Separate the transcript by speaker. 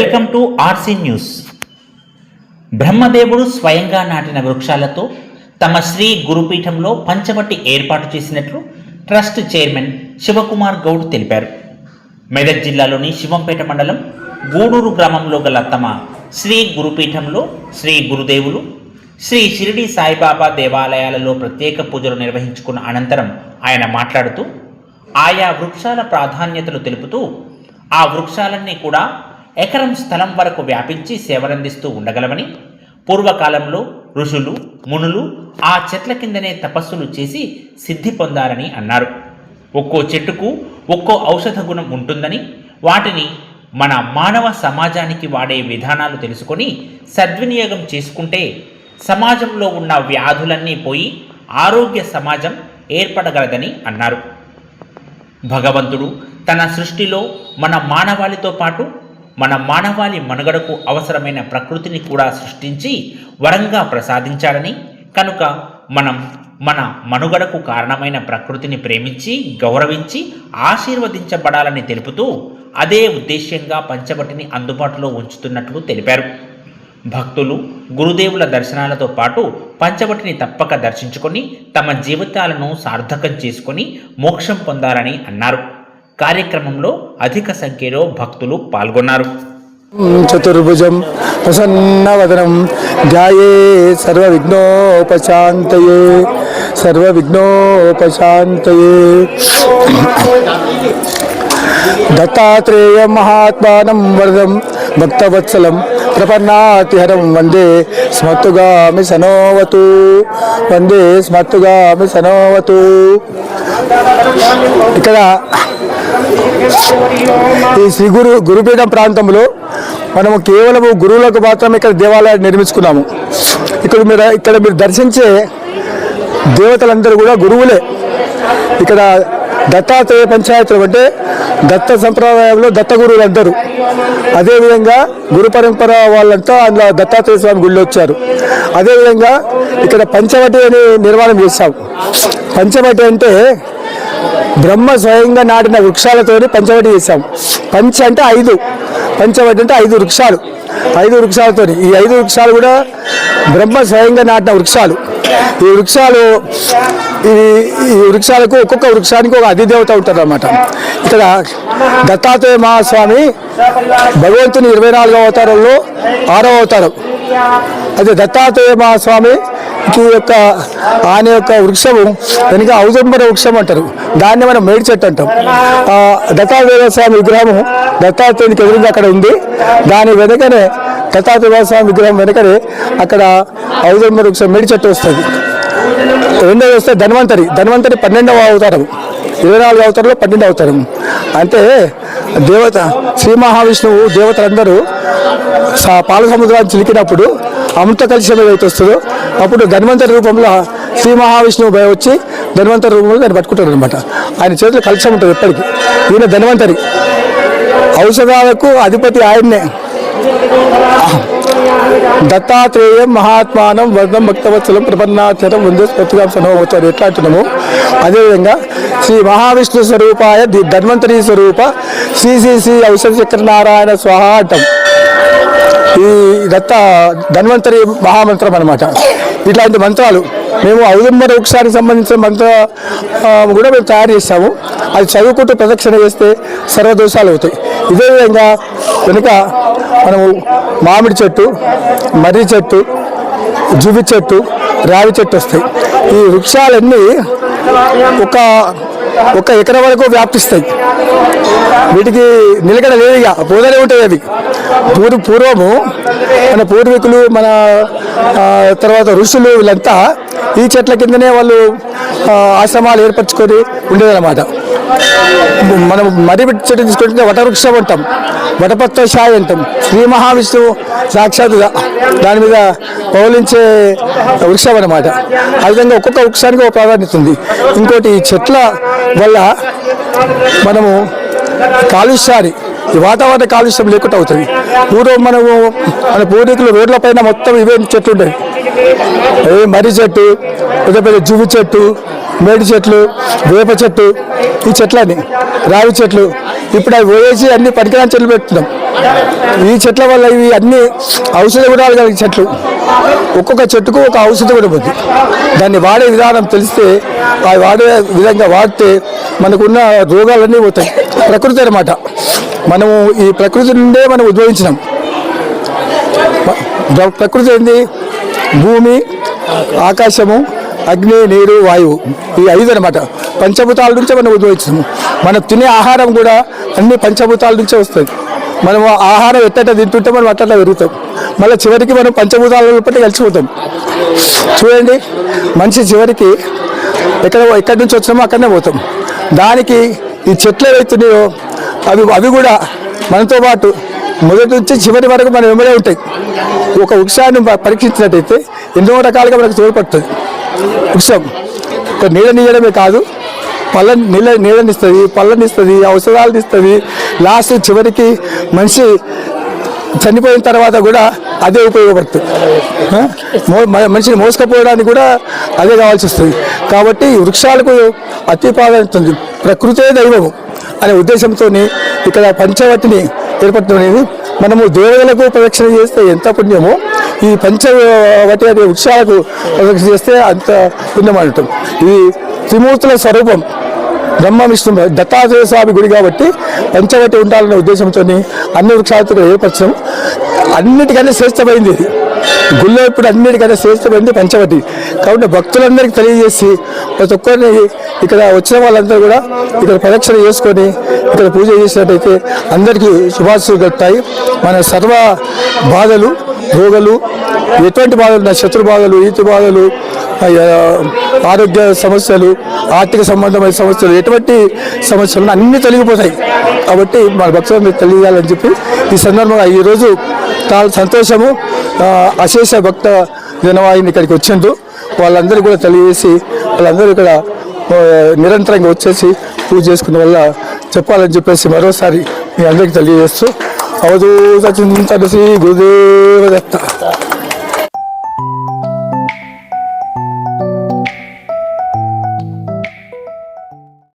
Speaker 1: Welcome to RC news. బ్రహ్మదేవుడు స్వయంగా నాటిన వృక్షాలతో తమ శ్రీ గురుపీఠంలో పంచవటి ఏర్పాటు చేసినట్లు ట్రస్ట్ చైర్మన్ శివకుమార్ గౌడ్ తెలిపారు. మెదక్ జిల్లాలోని శివంపేట మండలం గూడూరు గ్రామంలో గల తమ శ్రీ గురుపీఠంలో శ్రీ గురుదేవులు శ్రీ షిరిడి సాయిబాబా దేవాలయాలలో ప్రత్యేక పూజలు నిర్వహించుకున్న అనంతరం ఆయన మాట్లాడుతూ ఆయా వృక్షాల ప్రాధాన్యతలు తెలుపుతూ ఆ వృక్షాలన్నీ కూడా ఎకరం స్థలం వరకు వ్యాపించి సేవలందిస్తూ ఉండగలవని, పూర్వకాలంలో ఋషులు మునులు ఆ చెట్ల కిందనే తపస్సులు చేసి సిద్ధి పొందారని అన్నారు. ఒక్కో చెట్టుకు ఒక్కో ఔషధ గుణం ఉంటుందని, వాటిని మన మానవ సమాజానికి వాడే విధానాలు తెలుసుకొని సద్వినియోగం చేసుకుంటే సమాజంలో ఉన్న వ్యాధులన్నీ పోయి ఆరోగ్య సమాజం ఏర్పడగలదని అన్నారు. భగవంతుడు తన సృష్టిలో మన మానవాళితో పాటు మన మానవాళి మనుగడకు అవసరమైన ప్రకృతిని కూడా సృష్టించి వరంగా ప్రసాదించాడని, కనుక మనం మన మనుగడకు కారణమైన ప్రకృతిని ప్రేమించి గౌరవించి ఆశీర్వదించబడాలని తెలుపుతూ అదే ఉద్దేశ్యంగా పంచవటిని అందుబాటులో ఉంచుతున్నట్లు తెలిపారు. భక్తులు గురుదేవుల దర్శనాలతో పాటు పంచవటిని తప్పక దర్శించుకొని తమ జీవితాలను సార్థకం చేసుకొని మోక్షం పొందాలని అన్నారు. కార్యక్రమంలో అధిక సంఖ్యలో భక్తులు పాల్గొన్నారు.
Speaker 2: చతుర్భుజం ప్రసన్నవదనం ధ్యాయే సర్వవిఘ్నోపశాంతయే దత్తాత్రేయ మహాత్మానం వరదం భక్తవత్సలం ప్రపన్నాతిహరం వందే స్మత్తుగామి సనోవతు. ఇక్కడ ఈ శ్రీ గురుపీఠం ప్రాంతంలో మనము కేవలము గురువులకు మాత్రమే ఇక్కడ దేవాలయాన్ని నిర్మించుకున్నాము. ఇక్కడ మీరు దర్శించే దేవతలందరూ కూడా గురువులే. ఇక్కడ దత్తాత్రేయ పంచాయతీలు అంటే దత్త సంప్రదాయంలో దత్త గురువులు అందరూ. అదేవిధంగా గురు పరంపర వాళ్ళంతా అందులో దత్తాత్రేయ స్వామి గుళ్ళు వచ్చారు. అదేవిధంగా ఇక్కడ పంచవటి అని నిర్మాణం చేశాం. పంచవటి అంటే బ్రహ్మ స్వయంగా నాటిన వృక్షాలతోని పంచవటి చేశాం. పంచ అంటే 5, పంచవటి అంటే 5 వృక్షాలు. 5 వృక్షాలతోని ఈ 5 వృక్షాలు కూడా బ్రహ్మ స్వయంగా నాటిన వృక్షాలు. ఈ వృక్షాలకు ఒక్కొక్క వృక్షానికి ఒక అధిదేవత ఉంటారు అన్నమాట. ఇక్కడ దత్తాత్రేయ మహాస్వామి భగవంతుని 24వ అవతారంలో 6వ అవతారం. అదే దత్తాత్రేయ మహాస్వామి ఆయన యొక్క వృక్షము వెనుక ఔజంబర వృక్షం అంటారు. దాన్ని మనం మేడి చెట్టు అంటాం. దత్తాత్రేయ స్వామి విగ్రహము దత్తాత్రేయునికి ఎదురుగా అక్కడ ఉంది. దాని వెనుకనే దత్తాత్రేయ స్వామి విగ్రహం వెనుకనే అక్కడ ఔజంబర వృక్షం మేడి చెట్టు వస్తుంది. రెండోది వస్తే ధన్వంతరి 12వ అవతారం. 24వ అవతారంలో 12వ అవతారం. అంటే దేవత శ్రీ మహావిష్ణువు దేవతలందరూ పాల సముద్రాన్ని చిలికినప్పుడు అమృత కలశం ఏదైతే వస్తుందో అప్పుడు ధన్వంతరి రూపంలో శ్రీ మహావిష్ణువు వచ్చి ధన్వంతరి రూపంలో దాన్ని పట్టుకుంటాడు అనమాట. ఆయన చేతిలో కలశం ఉంటుంది ఎప్పటికీ. ఈయన ధన్వంతరి, ఔషధాలకు అధిపతి ఆయన్నే. దత్తాత్రేయం మహాత్మానం వరదం భక్తవత్సలం ప్రపన్నాచరం వందే స్మృతిగా సనోవతారు ఎట్లా అంటున్నాము. అదేవిధంగా శ్రీ మహావిష్ణు స్వరూపాయ ధన్వంతరి స్వరూప శ్రీ ఔషధ చక్ర నారాయణ స్వాహ అంటాం. ఈ ధన్వంతరి మహామంత్రం అనమాట. ఇట్లాంటి మంత్రాలు మేము ఔజంబర వృక్షానికి సంబంధించిన మంత్ర కూడా మేము తయారు చేస్తాము. అది చదువుకుంటూ ప్రదక్షిణ చేస్తే సర్వదోషాలు అవుతాయి. ఇదే విధంగా వెనుక మనము మామిడి చెట్టు, మర్రి చెట్టు, జువి చెట్టు, రావి చెట్టు వస్తాయి. ఈ వృక్షాలన్నీ ఒక ఎకరం వరకు వ్యాప్తిస్తాయి. వీటికి నిలకడ లేదుగా పోదనే ఉంటాయి. అవి పూర్వము మన పూర్వీకులు మన తర్వాత ఋషులు వీళ్ళంతా ఈ చెట్ల కిందనే వాళ్ళు ఆశ్రమాలు ఏర్పరచుకొని ఉండేదన్నమాట. మనం మర్రి చెట్టు తీసుకుంటే వటవృక్షం అంటాం, వటపత్ర షాయి అంటాం. శ్రీ మహావిష్ణువు సాక్షాత్తుగా దాని మీద పౌలించే వృక్షం అన్నమాట. ఆ విధంగా ఒక్కొక్క వృక్షానికి ఒక ప్రాధాన్యత ఉంది. ఇంకోటి ఈ చెట్ల వల్ల మనము కాలుష్యాన్ని, ఈ వాతావరణ కాలుష్యం లేకుండా అవుతుంది. పూర్వం మన పూర్వీకులు రోడ్ల పైన మొత్తం ఇవే చెట్లు ఉండేవి. మర్రి చెట్టు, పెద్ద జువి చెట్టు, మేడి చెట్లు, వేప చెట్టు, ఈ చెట్లని రావి చెట్లు, ఇప్పుడు అవి వేసి అన్ని పనికిరాని చెట్లు పెడుతున్నాం. ఈ చెట్ల వల్ల ఇవి అన్ని ఔషధ గుణాలు కలిగిన చెట్లు. ఒక్కొక్క చెట్టుకు ఒక ఔషధ గుణం ఉంది. దాన్ని వాడే విధానం తెలిస్తే ఆ వాడే విధంగా వాడితే మనకున్న రోగాలన్నీ పోతాయి. ప్రకృతి అన్నమాట. మనము ఈ ప్రకృతి నుండే మనం ఉద్భవించినాం. ప్రకృతి ఏంది? భూమి, ఆకాశము, అగ్ని, నీరు, వాయువు, ఈ 5 అన్నమాట. పంచభూతాల నుంచే మనం ఉద్భవించాము. మనం తినే ఆహారం కూడా అన్ని పంచభూతాల నుంచే వస్తుంది. మనం ఆహారం ఎట్టట తింటుంటే మనం అట్లా పెరుగుతాం. మళ్ళీ చివరికి మనం పంచభూతాల పట్టి కలిసిపోతాం. చూడండి, మనిషి చివరికి ఎక్కడి నుంచి వచ్చినామో అక్కడనే పోతాం. దానికి ఈ చెట్లు ఏవైతున్నాయో అవి కూడా మనతో పాటు మొదటి నుంచి చివరి వరకు మనం వెంబడే ఉంటాయి. ఒక వృక్షాన్ని పరీక్షించినట్టయితే ఎన్నో రకాలుగా మనకు తోడ్పడుతుంది. వృక్షం ఒక నీడనియడమే కాదు, నీడనిస్తుంది, పళ్ళనిస్తుంది, ఔషధాలను ఇస్తుంది. లాస్ట్ చివరికి మనిషి చనిపోయిన తర్వాత కూడా అదే ఉపయోగపడుతుంది. మనిషిని మోసుకపోవడానికి కూడా అదే కావాల్సి వస్తుంది. కాబట్టి వృక్షాలకు అతి ప్రాధాన్యత ఉంది. ప్రకృతే దైవము అనే ఉద్దేశంతో ఇక్కడ పంచవటిని ఏర్పడటం అనేది, మనము దేవతలకు ప్రదక్షిణ చేస్తే ఎంత పుణ్యమో ఈ పంచవటి అనే వృక్షాలకు ప్రదక్షిణ చేస్తే అంత పుణ్యం అనటం. ఇది త్రిమూర్తుల స్వరూపం, బ్రహ్మ విష్ణు దత్తాత్రేయ స్వామి గుడి కాబట్టి పంచవటి ఉండాలనే ఉద్దేశంతో అన్ని వృక్షాలతో ఏర్పరచడం. అన్నిటికన్నా శ్రేష్టమైంది ఇది. గుళ్ళో ఇప్పుడు అన్నిటికన్నా శ్రేష్టమైంది పంచవటి. కాబట్టి భక్తులందరికీ తెలియజేసి ప్రతి ఒక్కరిని ఇక్కడ వచ్చిన వాళ్ళందరూ కూడా ఇక్కడ ప్రదక్షిణ చేసుకొని ఇక్కడ పూజ చేసినట్టయితే అందరికీ శుభాశులు కలుగుతాయి. మన సర్వ బాధలు, రోగాలు, ఎటువంటి బాధలు, శత్రు బాధలు, ఈతి బాధలు, ఆరోగ్య సమస్యలు, ఆర్థిక సంబంధమైన సమస్యలు, ఎటువంటి సమస్యలు అన్నీ తొలగిపోతాయి. కాబట్టి మన భక్తులందరూ తెలియాలని చెప్పి ఈ సందర్భంగా ఈరోజు చాలా సంతోషము. అశేష భక్త జనవాహిని ఇక్కడికి వచ్చిండ్రు. వాళ్ళందరూ కూడా తెలియజేసి వాళ్ళందరూ ఇక్కడ నిరంతరంగా వచ్చేసి పూజ చేసుకునే వల్ల చెప్పాలని చెప్పేసి మరోసారి మీ అందరికీ తెలియజేస్తూ అవధూత చింతన శ్రీ గురుదేవ